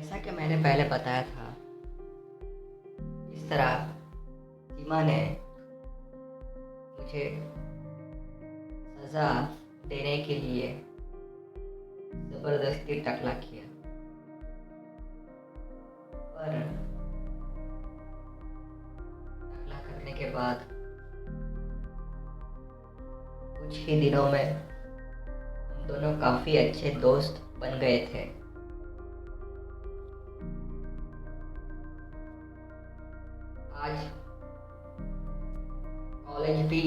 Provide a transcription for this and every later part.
जैसा कि मैंने पहले बताया था, इस तरह सीमा ने मुझे सज़ा देने के लिए ज़बरदस्ती टकला किया। पर टकला करने के बाद कुछ ही दिनों में हम दोनों काफ़ी अच्छे दोस्त बन गए थे। आज कॉलेज भी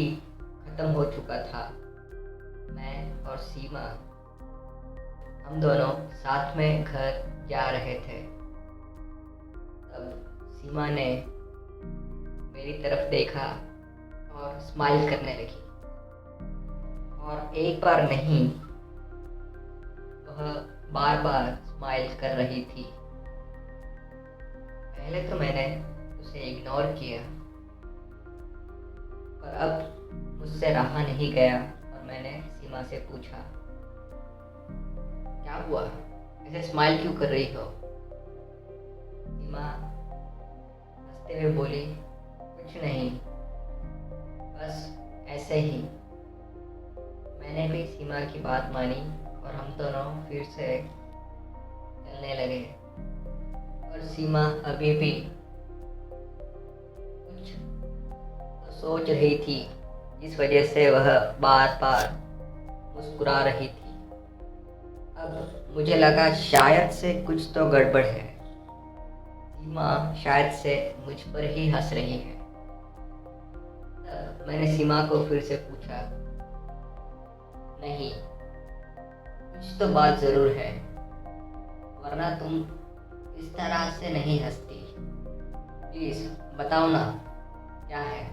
ख़त्म हो चुका था। मैं और सीमा हम दोनों साथ में घर जा रहे थे। तब सीमा ने मेरी तरफ देखा और स्माइल करने लगी। और एक बार नहीं, वह बार बार स्माइल कर रही थी। पहले तो मैंने उसे इग्नोर किया, पर अब मुझसे रहा नहीं गया और मैंने सीमा से पूछा, क्या हुआ, ऐसे स्माइल क्यों कर रही हो? सीमा हंसते हुए बोली, कुछ नहीं, बस ऐसे ही। मैंने भी सीमा की बात मानी और हम दोनों फिर से चलने लगे। और सीमा अभी भी कुछ तो सोच रही थी, जिस वजह से वह बार बार मुस्कुरा रही थी। अब मुझे लगा शायद से कुछ तो गड़बड़ है। सीमा शायद से मुझ पर ही हंस रही है। तब मैंने सीमा को फिर से पूछा, नहीं, कुछ तो बात ज़रूर है, वरना तुम इस तरह से नहीं हंसती। प्लीज़ बताओ ना, क्या है?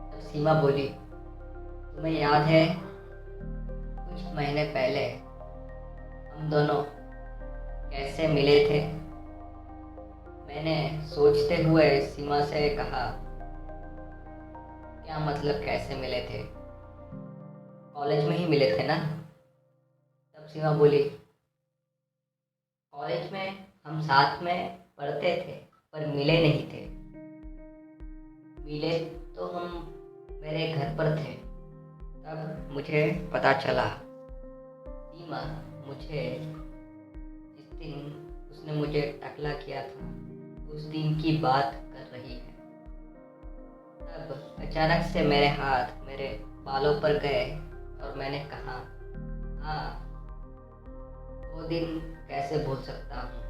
तब सीमा बोली, तुम्हें याद है कुछ महीने पहले हम दोनों कैसे मिले थे? मैंने सोचते हुए सीमा से कहा, क्या मतलब कैसे मिले थे? कॉलेज में ही मिले थे ना? तब सीमा बोली, कॉलेज में हम साथ में पढ़ते थे पर मिले नहीं थे। मिले तो हम मेरे घर पर थे। तब मुझे पता चला सीमा मुझे जिस दिन उसने मुझे टकला किया था, उस दिन की बात कर रही है। तब अचानक से मेरे हाथ मेरे बालों पर गए और मैंने कहा, हाँ, वो दिन कैसे भूल सकता हूँ।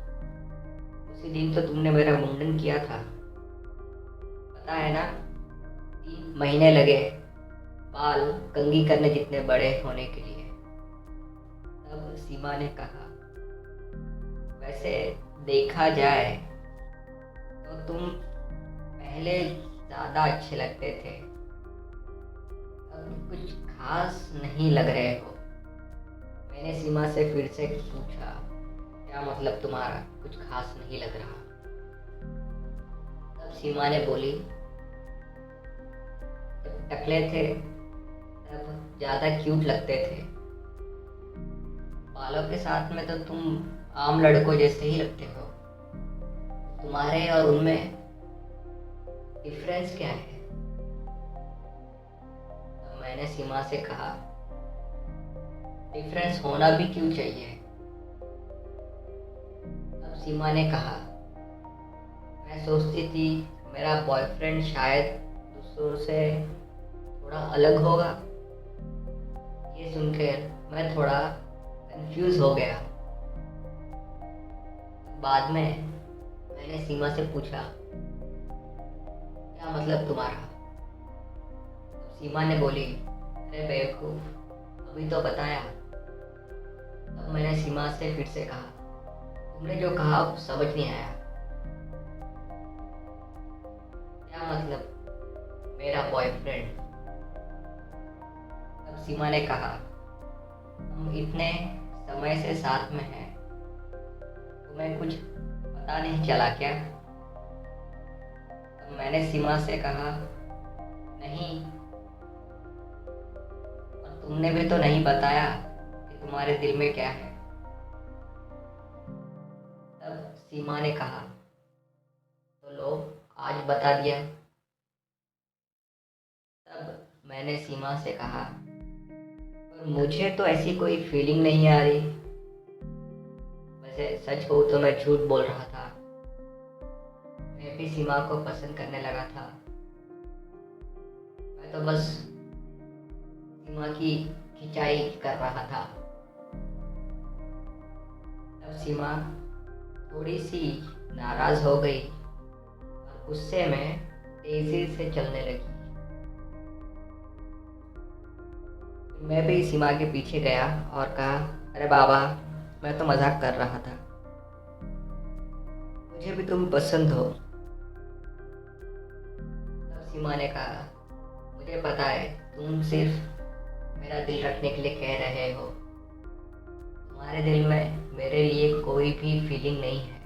उसी दिन तो तुमने मेरा मुंडन किया था, पता है ना? 3 महीने लगे बाल कंघी करने जितने बड़े होने के लिए। तब सीमा ने कहा, वैसे देखा जाए तो तुम पहले ज़्यादा अच्छे लगते थे, अब कुछ खास नहीं लग रहे हो। मैंने सीमा से फिर से पूछा, क्या मतलब तुम्हारा कुछ खास नहीं लग रहा? तब सीमा ने बोली, जब टकले थे तब ज़्यादा क्यूट लगते थे, बालों के साथ में तो तुम आम लड़कों जैसे ही लगते हो। तुम्हारे और उनमें डिफरेंस क्या है? तब मैंने सीमा से कहा, डिफरेंस होना भी क्यों चाहिए? तब सीमा ने कहा, मैं सोचती थी मेरा बॉयफ्रेंड शायद दूसरों से थोड़ा अलग होगा। ये सुनकर मैं थोड़ा कंफ्यूज हो गया। बाद में मैंने सीमा से पूछा, क्या मतलब तुम्हारा? तब सीमा ने बोली, अरे बेवकूफ़, अभी तो बताया। तब मैंने सीमा से फिर से कहा, तुमने जो कहा वो समझ नहीं आया। क्या मतलब मेरा बॉयफ्रेंड? तब सीमा ने कहा, हम इतने समय से साथ में हैं, तुम्हें कुछ पता नहीं चला क्या? तब मैंने सीमा से कहा, नहीं, और तुमने भी तो नहीं बताया कि तुम्हारे दिल में क्या है। सीमा ने कहा, तो लो, आज बता दिया। तब मैंने सीमा से कहा, पर मुझे तो ऐसी कोई फीलिंग नहीं आ रही। वैसे सच कहूँ तो मैं झूठ बोल रहा था। मैं भी सीमा को पसंद करने लगा था। मैं तो बस सीमा की खिंचाई कर रहा था। तब सीमा थोड़ी सी नाराज हो गई और गुस्से में तेजी से चलने लगी। मैं भी सीमा के पीछे गया और कहा, अरे बाबा, मैं तो मजाक कर रहा था। मुझे भी तुम पसंद हो। तब सीमा ने कहा, मुझे पता है तुम सिर्फ मेरा दिल रखने के लिए कह रहे हो। तुम्हारे दिल में मेरे लिए कोई भी फीलिंग नहीं है।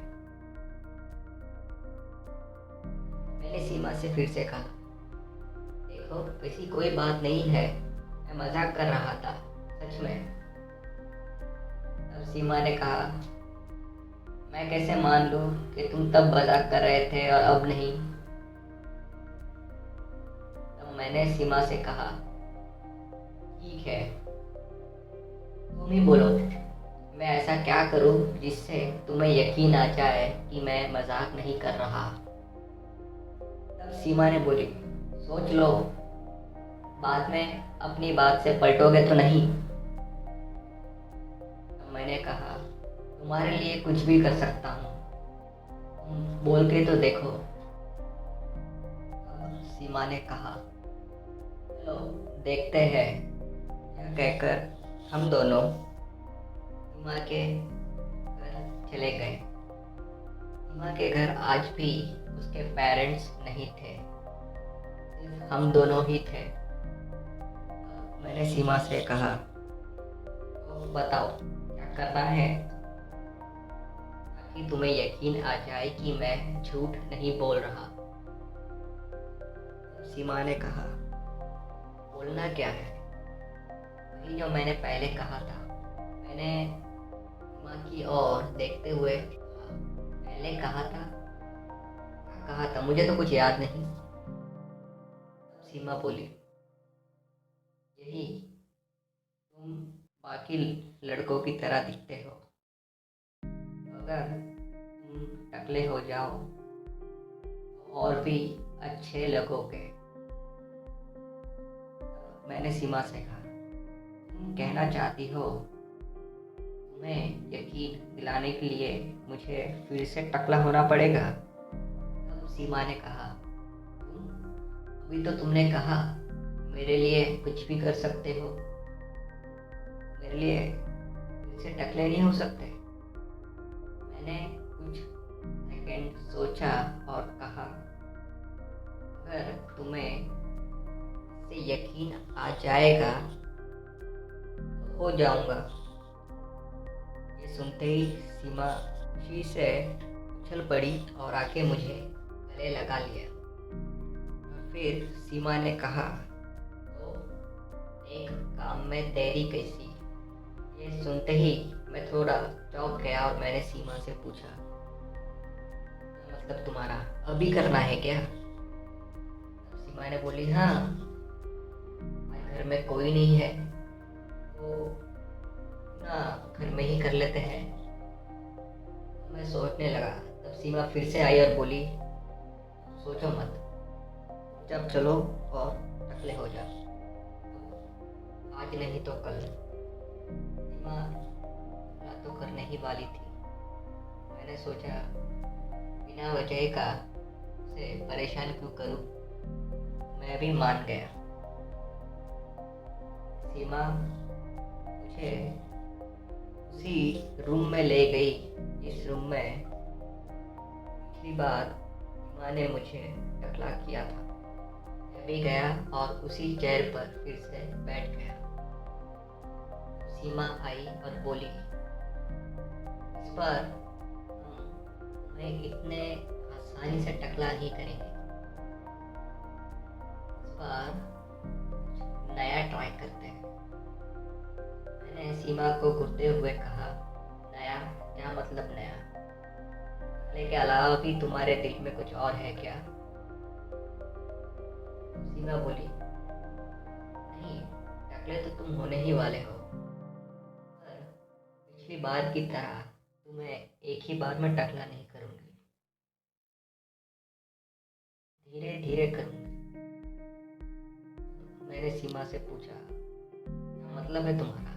मैंने सीमा से फिर से कहा, देखो, ऐसी कोई बात नहीं है, मैं मजाक कर रहा था, सच में। तब सीमा ने कहा, मैं कैसे मान लूं कि तुम तब मजाक कर रहे थे और अब नहीं। तब मैंने सीमा से कहा, ठीक है, तुम ही बोलो, मैं ऐसा क्या करूं जिससे तुम्हें यकीन आ जाए कि मैं मजाक नहीं कर रहा। तब सीमा ने बोली, सोच लो, बाद में अपनी बात से पलटोगे तो नहीं। तब मैंने कहा, तुम्हारे लिए कुछ भी कर सकता हूँ, तुम बोल के तो देखो। तब सीमा ने कहा, चलो देखते हैं। यह कहकर हम दोनों सीमा के घर चले गए। सीमा के घर आज भी उसके पेरेंट्स नहीं थे, सिर्फ हम दोनों ही थे। मैंने सीमा से कहा, तो बताओ क्या करना है ताकि तुम्हें यकीन आ जाए कि मैं झूठ नहीं बोल रहा। सीमा ने कहा, बोलना क्या है, वही जो मैंने पहले कहा था। मैंने सीमा की ओर देखते हुए पहले कहा था, क्या कहा था, मुझे तो कुछ याद नहीं। सीमा बोली, यही, तुम बाकी लड़कों की तरह दिखते हो। अगर तुम टकले हो जाओ तो और भी अच्छे लगोगे। मैंने सीमा से कहा, तुम कहना चाहती हो तुम्हें यकीन दिलाने के लिए मुझे फिर से टकला होना पड़ेगा। तब सीमा ने कहा, अभी तो तुमने कहा मेरे लिए कुछ भी कर सकते हो, मेरे लिए फिर से टकले नहीं हो सकते। मैंने कुछ सेकंड सोचा और कहा, अगर तुम्हें इससे यकीन आ जाएगा तो हो जाऊंगा। ये सुनते ही सीमा खुशी से उछल पड़ी और आके मुझे गले लगा लिया। और फिर सीमा ने कहा, तो एक काम में देरी कैसी। ये सुनते ही मैं थोड़ा चौंक गया और मैंने सीमा से पूछा, मतलब तुम्हारा अभी करना है क्या। सीमा ने बोली, हाँ, आज घर में कोई नहीं है तो ना घर में ही कर लेते हैं। तो मैं सोचने लगा। तब सीमा फिर से आई और बोली, सोचो मत, जब चलो और टकले हो जाओ, आज नहीं तो कल। सीमा तो करने ही वाली थी। मैंने सोचा, बिना वजह का उसे परेशान क्यों करूं। मैं भी मान गया। सीमा मुझे उसी रूम में ले गई जिस रूम में पिछली बार सीमा ने मुझे टकला किया था। मैं भी गया और उसी चेयर पर फिर से बैठ गया। सीमा आई और बोली, इस बार मैं इतने आसानी से टकला नहीं करेंगे। इस बार नया ट्राई करते हैं। मैंने सीमा को घूरते हुए कहा, नया क्या मतलब नया। टकले के अलावा भी तुम्हारे दिल में कुछ और है क्या? सीमा बोली, नहीं, टकले तो तुम होने ही वाले हो, पर पिछली बार की तरह तुम्हें एक ही बार में टकला नहीं करूंगी, धीरे धीरे करूंगी। मैंने सीमा से पूछा, क्या मतलब है तुम्हारा?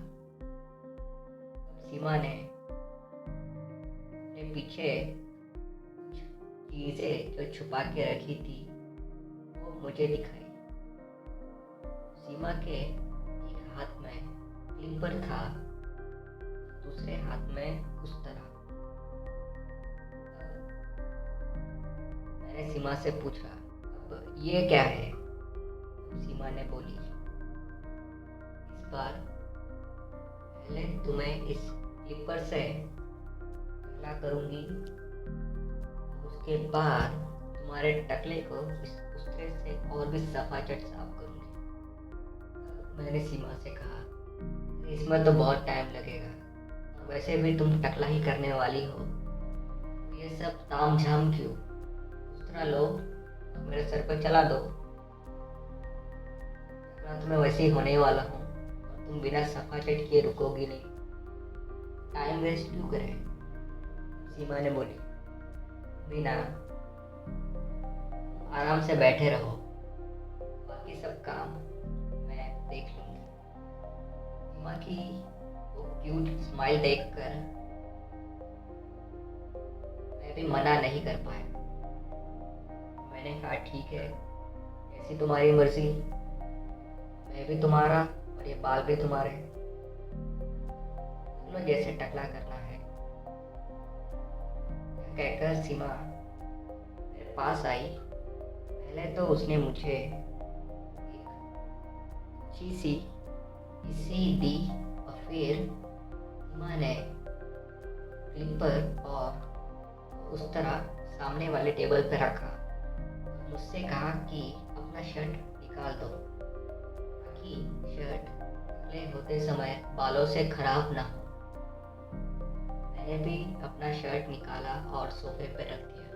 सीमा ने अपने पीछे कुछ चीजें जो छुपा के रखी थी वो मुझे दिखाई। सीमा के एक हाथ में क्लिपर था, दूसरे हाथ में उस तरह। मैंने सीमा से पूछा, अब ये क्या है? सीमा ने बोली, इस बार पहले तुम्हें इस क्लिपर से टकला करूंगी, उसके बाद तुम्हारे टकले को इस दूसरे से और भी सफाचट साफ करूंगी। मैंने सीमा से कहा, इसमें तो बहुत टाइम लगेगा, वैसे भी तुम टकला ही करने वाली हो, ये सब ताम झाम क्यों? दूसरा लो और मेरे सर पर चला दो। टकला तो मैं वैसे ही होने वाला हूँ और तुम बिना सफाचट किए रुकोगी नहीं, टाइम वेस्ट क्यों करें? सीमा ने बोली, बिना आराम से बैठे रहो, बाकी सब काम मैं देख लूंगी। सीमा की वो क्यूट स्माइल देखकर मैं भी मना नहीं कर पाया। मैंने कहा, ठीक है, जैसी तुम्हारी मर्जी, मैं भी तुम्हारा और ये बाल भी तुम्हारे, तुम लोग जैसे टकला करना है। कहकर सीमा मेरे पास आई। पहले तो उसने मुझे एक अच्छी सी किसी दी और फिर सीमा ने क्लिपर और उस तरह सामने वाले टेबल पर रखा। मुझसे कहा कि अपना शर्ट निकाल दो ताकि शर्ट टकले होते समय बालों से खराब ना हो। मैंने भी अपना शर्ट निकाला और सोफे पर रख दिया।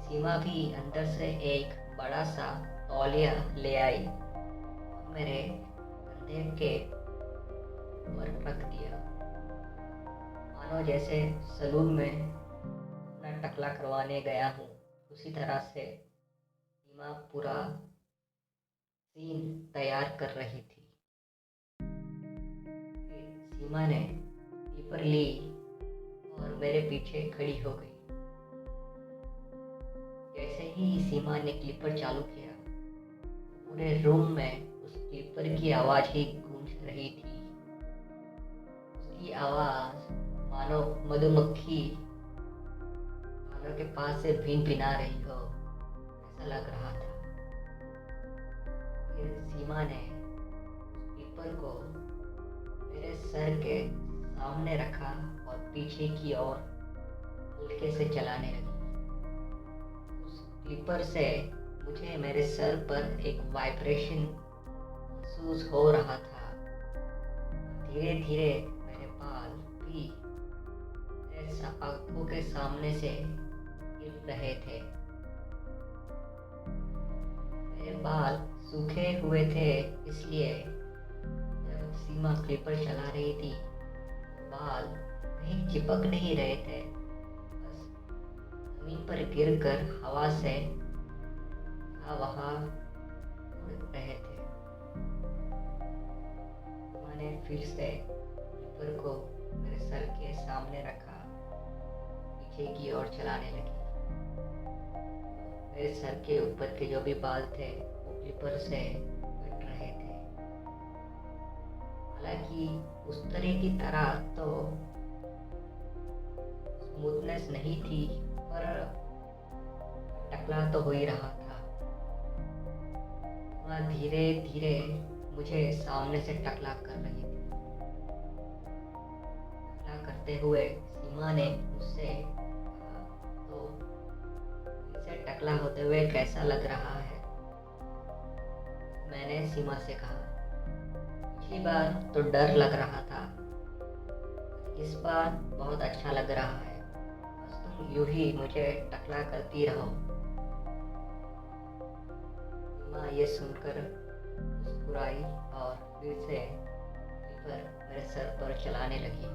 सीमा भी अंदर से एक बड़ा सा तौलिया ले आई और मेरे कंधे के ऊपर रख दिया, मानो जैसे सलून में अपना टकला करवाने गया हूँ। उसी तरह से सीमा पूरा सीन तैयार कर रही थी। फिर सीमा ने क्लिपर ली और मेरे पीछे खड़ी हो गई। जैसे ही सीमा ने क्लिपर चालू किया, पूरे रूम में उस क्लिपर की आवाज ही गूंज रही थी। उसकी आवाज मानो मधुमक्खी कानों के पास से भिनभिना रही हो, ऐसा लग रहा था। फिर सीमा ने क्लिपर को मेरे सर के सामने रखा और पीछे की ओर हल्के से चलाने लगी। उस क्लिपर से मुझे मेरे सर पर एक वाइब्रेशन महसूस हो रहा था। धीरे धीरे मेरे बाल भी मेरे आंखों के सामने से गिर रहे थे। मेरे बाल सूखे हुए थे, इसलिए जब सीमा क्लिपर चला रही थी बाल कहीं चिपक नहीं रहे थे, बस जमीन पर गिरकर हवा से यहाँ वहाँ उड़ रहे थे। मैंने फिर से क्लिपर को मेरे सर के सामने रखा, पीछे की ओर चलाने लगी। मेरे सर के ऊपर के जो भी बाल थे वो क्लिपर से कट रहे थे। हालांकि उस तरह की तरह तो स्मूथनेस नहीं थी, पर टकला तो हो ही रहा था। वह धीरे धीरे मुझे सामने से टकला कर रही थी। टकला करते हुए सीमा ने मुझसे कहा, तो इसे टकला होते हुए कैसा लग रहा है? मैंने सीमा से कहा, पिछली बार तो डर लग रहा था, इस बार बहुत अच्छा लग रहा है, बस तुम तुम यूं ही मुझे टकला करती रहो। सीमा ये सुनकर मुस्कुराई और फिर से क्लिपर मेरे सर पर चलाने लगी।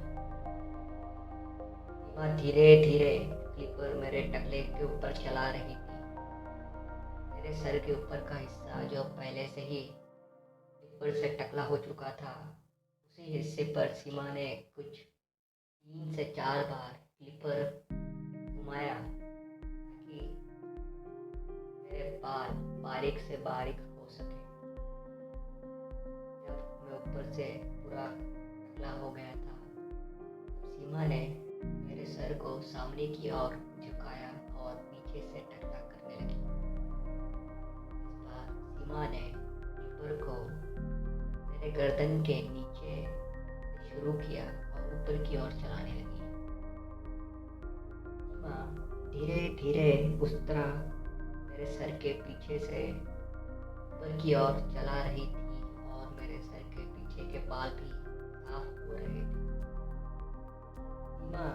सीमा धीरे धीरे क्लिपर मेरे टकले के ऊपर चला रही थी। मेरे सर के ऊपर का हिस्सा जो पहले से ही क्लिपर से टकला हो चुका था, उसी हिस्से पर सीमा ने कुछ 3 से 4 बार क्लिपर घुमाया ताकि मेरे बाल बारीक से बारीक हो सके। जब मैं ऊपर से पूरा टकला हो गया था, सीमा ने मेरे सर को सामने की ओर झुकाया और पीछे से टकला करने लगी। इस बार सीमा ने क्लिपर को मेरे गर्दन के नीचे से शुरू किया और ऊपर की ओर चलाने लगी। सीमा धीरे धीरे उस तरह मेरे सर के पीछे से ऊपर की ओर चला रही थी और मेरे सर के पीछे के बाल भी साफ हो रहे थे। सीमा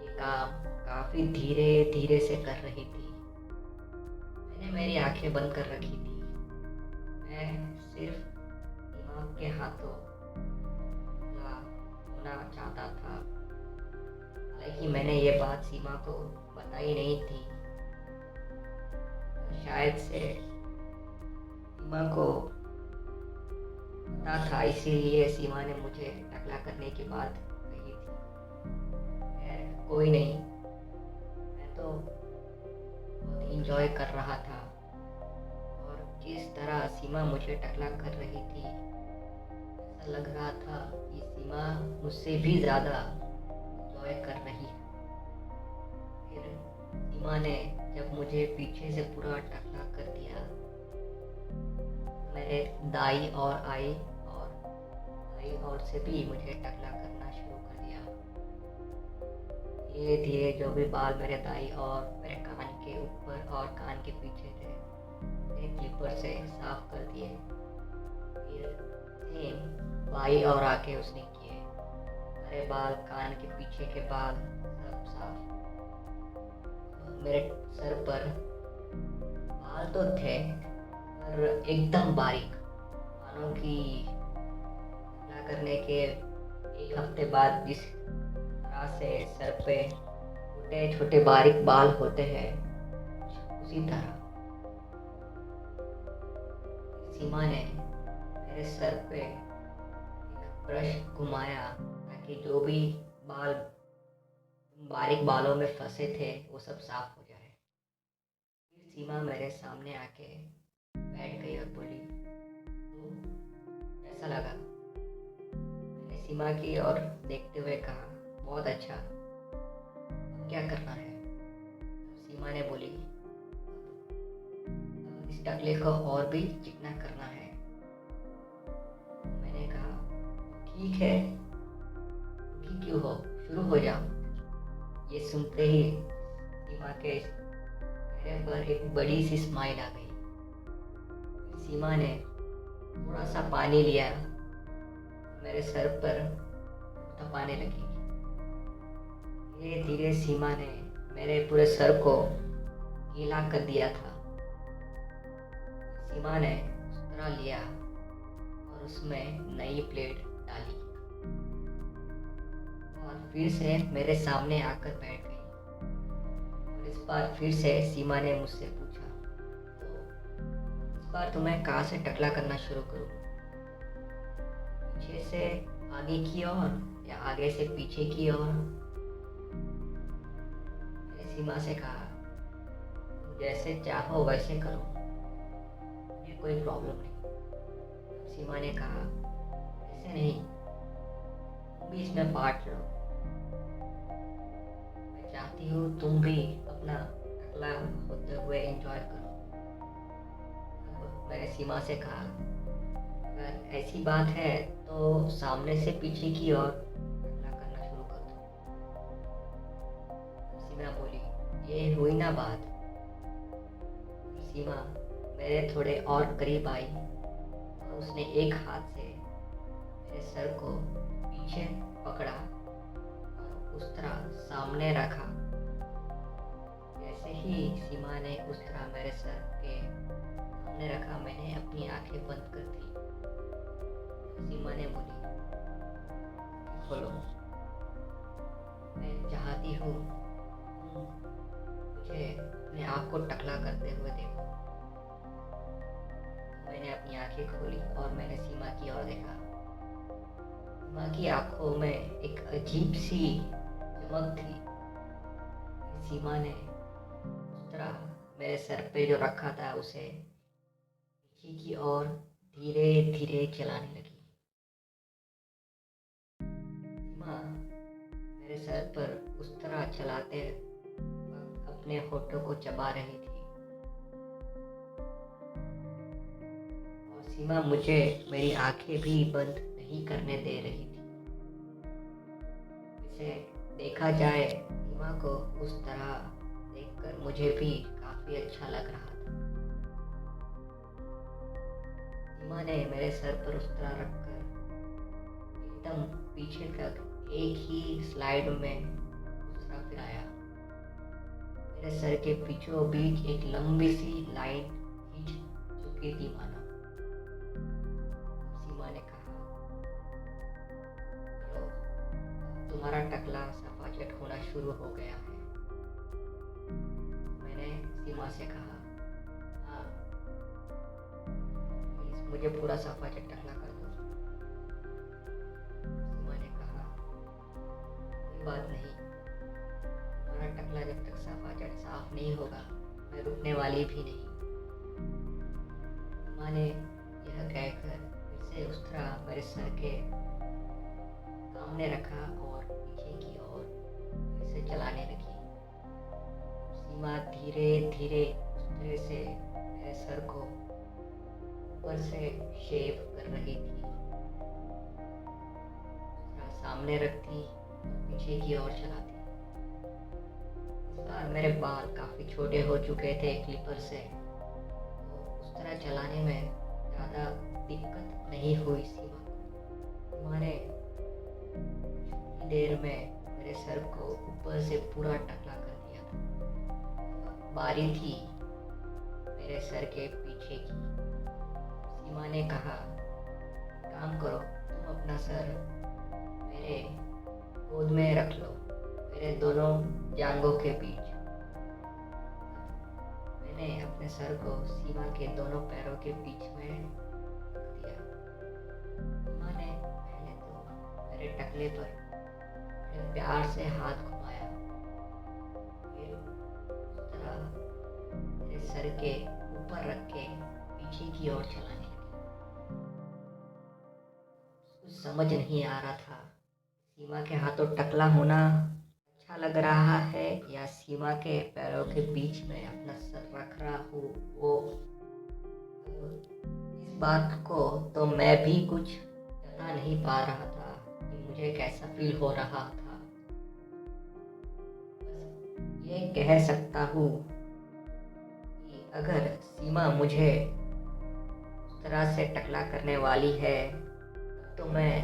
ये काम काफी धीरे धीरे से कर रही थी। मैंने मेरी आंखें बंद कर रखी थी। मैं सिर्फ सीमा के हाथों होना चाहता था। हालांकि मैंने ये बात सीमा को बताई नहीं थी। शायद से सीमा को पता था, इसीलिए सीमा ने मुझे टकला करने की बात कही थी। कोई नहीं, मैं तो बहुत इंजॉय कर रहा था और जिस तरह सीमा मुझे टकला कर रही थी, ऐसा लग रहा था कि सीमा मुझसे भी ज़्यादा इंजॉय कर रही है। फिर सीमा ने जब मुझे पीछे से पूरा टकला कर दिया, मेरे दाई और आई और दाई और से भी मुझे टकला करना शुरू कर दिया। धीरे धीरे जो भी बाल मेरे दाई और मेरे कान के ऊपर और कान के पीछे थे, मैंने क्लिपर से साफ कर दिए। फिर सेम बाई और आके उसने किए। मेरे बाल, कान के पीछे के बाल सब साफ। मेरे सर पर बाल तो थे पर एकदम बारीक, मानो कि टकला करने के 1 हफ्ते बाद जिस तरह से सर पे छोटे छोटे बारीक बाल होते हैं, उसी तरह सीमा ने मेरे सर पे एक ब्रश घुमाया ताकि जो भी बाल बारीक बालों में फंसे थे वो सब साफ हो जाए। फिर सीमा मेरे सामने आके बैठ गई और बोली, तो कैसा लगा? मैंने सीमा की ओर देखते हुए कहा, बहुत अच्छा, अब क्या करना है? सीमा ने बोली, अब इस टकले को और भी चिकना करना है। मैंने कहा, ठीक है, दुखी क्यों हो, शुरू हो जाओ। ये सुनते ही सीमा के चेहरे पर एक बड़ी सी स्माइल आ गई। सीमा ने थोड़ा सा पानी लिया, मेरे सर पर तपाने लगी। धीरे धीरे सीमा ने मेरे पूरे सर को गीला कर दिया था। सीमा ने उस तरह लिया और उसमें नई प्लेट डाली और फिर से मेरे सामने आकर बैठ गई। और इस बार फिर से सीमा ने मुझसे पूछा, तो इस बार तुम्हें कहाँ से टकला करना शुरू करूँ? पीछे से आगे की ओर या आगे से पीछे की ओर? मैंने सीमा से कहा, जैसे चाहो वैसे करो, मुझे कोई प्रॉब्लम नहीं। सीमा ने कहा, ऐसे नहीं, तुम भी इसमें पार्ट लो। मैं चाहती हूँ तुम भी अपना टकला होते हुए एंजॉय करो। मैंने सीमा से कहा, अगर ऐसी बात है तो सामने से पीछे की ओर टकला करना शुरू कर दो। सीमा बोली, ये हुई ना बात। सीमा मेरे थोड़े और करीब आई और उसने एक हाथ से मेरे सर को पीछे पकड़ा और उस तरह सामने रखा ही सीमा ने उस तरह मेरे सर के सामने रखा, मैंने अपनी आंखें बंद कर दी। सीमा ने बोली, खोलो, मैं चाहती हूँ मुझे अपने आप को टकला करते हुए देखो। मैंने अपनी आंखें खोली और मैंने सीमा की ओर देखा। सीमा की आंखों में एक अजीब सी चमक थी। सीमा ने उस तरह मेरे सर पे जो रखा था उसे पीछे की ओर धीरे धीरे चलाने लगी। सीमा मेरे सर पर उस तरह चलाते वक्त अपने होठों को चबा रही थी और सीमा मुझे मेरी आंखें भी बंद नहीं करने दे रही थी। इसे देखा जाए, सीमा को उस तरह देखकर मुझे भी काफी अच्छा लग रहा था। सीमा ने मेरे सर पर उस तरह रखकर एकदम पीछे तक एक ही स्लाइड में उस तरह फिराया। मेरे सर के पीछों बीच एक लंबी सी लाइन खींच चुकी थी मानो। सीमा ने कहा, चलो, अब तुम्हारा टकला सफाचट होना शुरू हो गया है। मैंने सीमा से कहा, हाँ, प्लीज मुझे पूरा सफाचट टकला कर दो। सीमा ने कहा, कोई बात नहीं, तुम्हारा टकला जब तक सफाचट साफ नहीं होगा मैं रुकने वाली भी नहीं। सीमा ने यह कहकर फिर से उस तरह मेरे सर के सामने रखा और पीछे की ओर फिर से चलाने लगी। सीमा धीरे धीरे उस तरह से मेरे सर को ऊपर से शेव कर रही थी। सामने रखती और पीछे की ओर चलाती। इस बार मेरे बाल काफी छोटे हो चुके थे क्लिपर से, तो उस तरह चलाने में ज़्यादा दिक्कत नहीं हुई सीमा को। सीमा ने कुछ देर में मेरे सर को ऊपर से पूरा टकला कर दिया था। बारी थी मेरे सर के पीछे की। सीमा ने कहा, काम करो, तुम अपना सर मेरे गोद में रख लो, मेरे दोनों जांघों के बीच। मैंने अपने सर को सीमा के दोनों पैरों के बीच में रख दिया। सीमा ने पहले तो मेरे टकले पर बड़े प्यार से हाथ घुमाया, फिर उस तरह मेरे सर के ऊपर रख के पीछे की ओर चलाने लगी। कुछ समझ नहीं आ रहा था, सीमा के हाथों टकला होना अच्छा लग रहा है या सीमा के पैरों के बीच में अपना सर रख रहा हूँ। वो इस बात को तो मैं भी कुछ बता नहीं पा रहा था कि मुझे कैसा फील हो रहा था। बस ये कह सकता हूँ कि अगर सीमा मुझे उस तरह से टकला करने वाली है तो मैं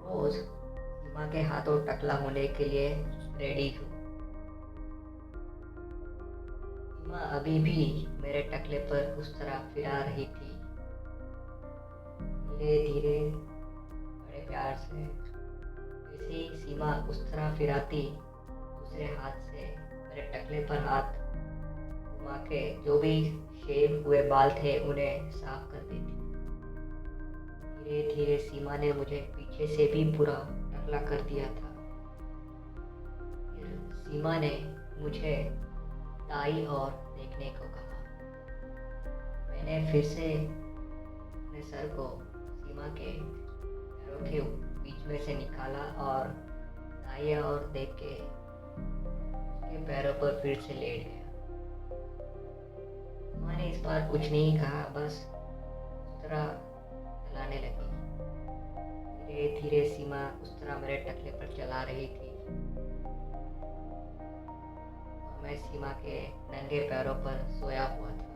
रोज सीमा के हाथों टकला होने के लिए रेडी हूँ। सीमा अभी भी मेरे टकले पर उस तरह फिरा रही थी, धीरे धीरे, बड़े प्यार से। जैसे ही सीमा उस तरह फिराती, दूसरे हाथ से मेरे टकले पर हाथ घुमा के जो भी शेव हुए बाल थे उन्हें साफ कर देती। धीरे धीरे सीमा ने मुझे पीछे से भी पूरा टकला कर दिया था। फिर सीमा ने मुझे दाईं ओर देखने को कहा। मैंने फिर से अपने सर को सीमा के पैरों के बीच में से निकाला और दाईं ओर देख के उसके पैरों पर फिर से लेट गया। सीमा ने इस बार कुछ नहीं कहा, बस उस तरह चलाने लगी। धीरे धीरे सीमा उस तरह मेरे टकले पर चला रही थी और मैं सीमा के नंगे पैरों पर सोया हुआ था।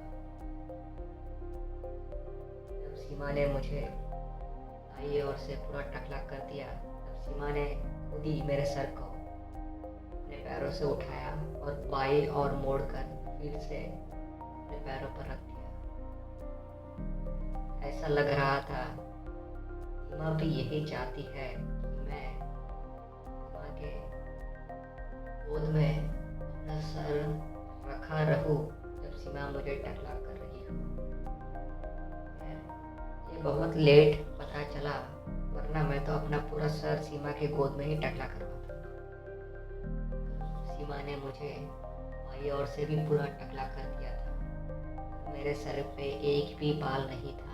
जब सीमा ने मुझे दाईं ओर से पूरा टकला कर दिया, तब सीमा ने खुद ही मेरे सर को अपने पैरों से उठाया और बाईं ओर मोड़कर फिर से अपने पैरों पर रख दिया। ऐसा लग रहा था सीमा भी यही चाहती है कि मैं सीमा के गोद में अपना सर रखा रहूं जब सीमा मुझे टकला कर रही हो। ये बहुत लेट पता चला, वरना मैं तो अपना पूरा सर सीमा के गोद में ही टकला करवाता। सीमा ने मुझे बाईं ओर से भी पूरा टकला कर दिया था। मेरे सर पे एक भी बाल नहीं था।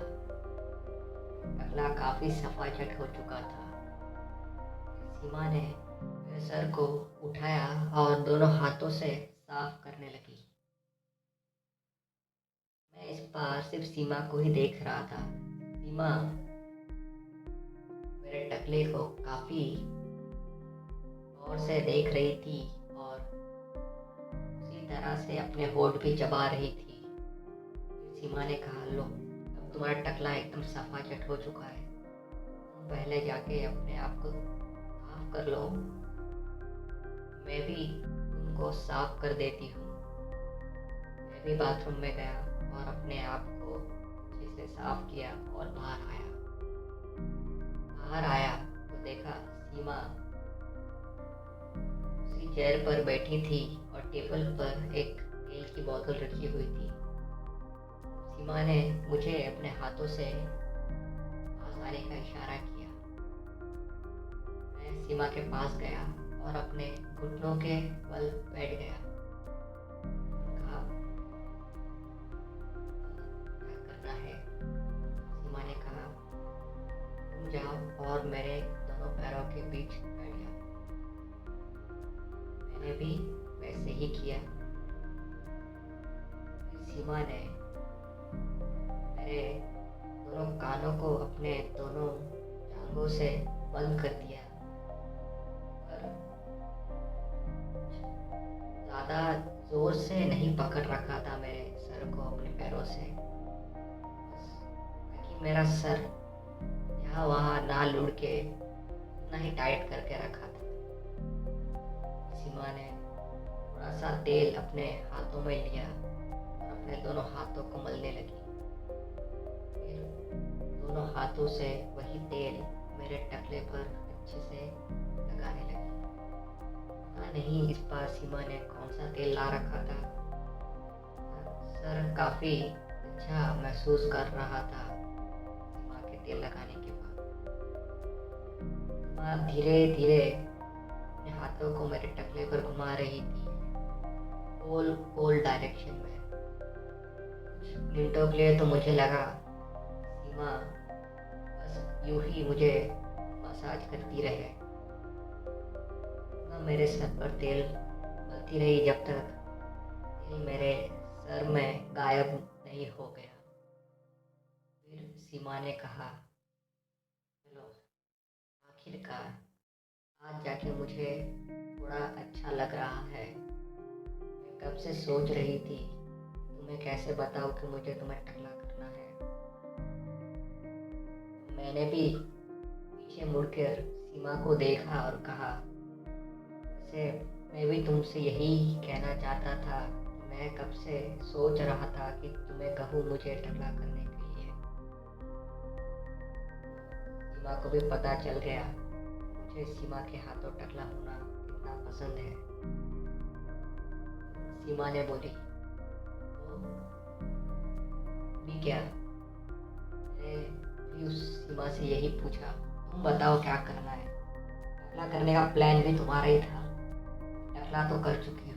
टकला काफी सफाचट हो चुका था। सीमा ने मेरे सर को उठाया और दोनों हाथों से साफ करने लगी। मैं इस बार सिर्फ सीमा को ही देख रहा था। सीमा मेरे टकले को काफी गौर से देख रही थी और उसी तरह से अपने होठ भी चबा रही थी। सीमा ने कहा, लो अब तुम्हारा टकला एकदम सफाचट हो चुका है, तुम पहले जाके अपने आप को साफ कर लो, मैं भी तुमको साफ कर देती हूँ। मैं भी बाथरूम में गया और अपने आप को अच्छे से साफ किया और बाहर आया तो देखा सीमा उसी चेयर पर बैठी थी और टेबल पर एक तेल की बोतल रखी हुई थी। सीमा ने मुझे अपने हाथों से पास आने का इशारा किया। मैं सीमा के पास गया और अपने घुटनों के बल बैठ गया। कहा, क्या करना है? सीमा ने कहा, तुम जाओ और मेरे दोनों पैरों के बीच बैठ जाओ। मैंने भी वैसे ही किया। सीमा ने मेरे दोनों कानों को अपने दोनों टांगों से बंद कर दिया और ज़्यादा जोर से नहीं पकड़ रखा था मेरे सर को अपने पैरों से, ताकि मेरा सर यहाँ वहाँ ना लुढ़के उतना ही टाइट करके रखा था। सीमा ने थोड़ा सा तेल अपने हाथों में लिया और अपने दोनों हाथों को मलने लगी। दोनों हाथों से वही तेल मेरे टकले पर अच्छे से लगाने लगी। पता नहीं इस बार सीमा ने कौन सा तेल ला रखा था। सर काफी अच्छा महसूस कर रहा था सीमा के तेल लगाने के बाद। सीमा धीरे धीरे अपने हाथों को मेरे टकले पर घुमा रही थी, गोल डायरेक्शन में। कुछ मिनटों के लिए तो मुझे लगा सीमा बस यूं ही मुझे मसाज करती रहे। मेरे सर पर तेल मलती रही जब तक तेल मेरे सर में गायब नहीं हो गया। फिर सीमा ने कहा, चलो आखिरकार आज जाके मुझे थोड़ा अच्छा लग रहा है। मैं कब से सोच रही थी तुम्हें कैसे बताऊं कि मुझे तुम्हें टकला करना है। मैंने भी पीछे मुड़कर सीमा को देखा और कहा, वैसे मैं भी तुमसे यही कहना चाहता था। मैं कब से सोच रहा था कि तुम्हें कहूँ मुझे टकला करने के लिए। सीमा को भी पता चल गया मुझे सीमा के हाथों टकला होना कितना पसंद है। सीमा ने बोली, तो भी क्या? मैंने भी उस सीमा से यही पूछा, तुम बताओ क्या करना है? टकला करने का प्लान भी तुम्हारा ही था, टकला तो कर चुकी हो।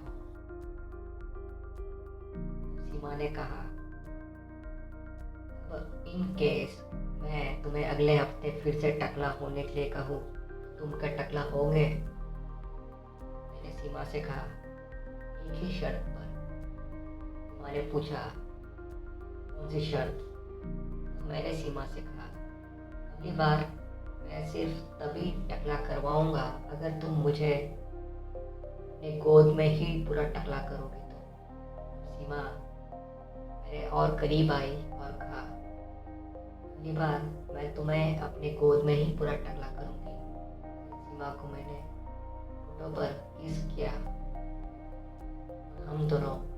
सीमा ने कहा, इन केस मैं तुम्हें अगले हफ्ते फिर से टकला होने के लिए कहूँ, तुम क्या टकला होगे? मैंने सीमा से कहा, एक ही शर्त पर। सीमा ने पूछा, कौन सी शर्त? तो मैंने सीमा से कहा, अगली बार मैं सिर्फ तभी टकला करवाऊंगा अगर तुम मुझे अपने गोद में ही पूरा टकला करोगे। तो सीमा मेरे और करीब आई और कहा, अगली बार मैं तुम्हें अपने गोद में ही पूरा टकला करूंगी। सीमा को मैंने होठों पर किस किया तुम तो रहो।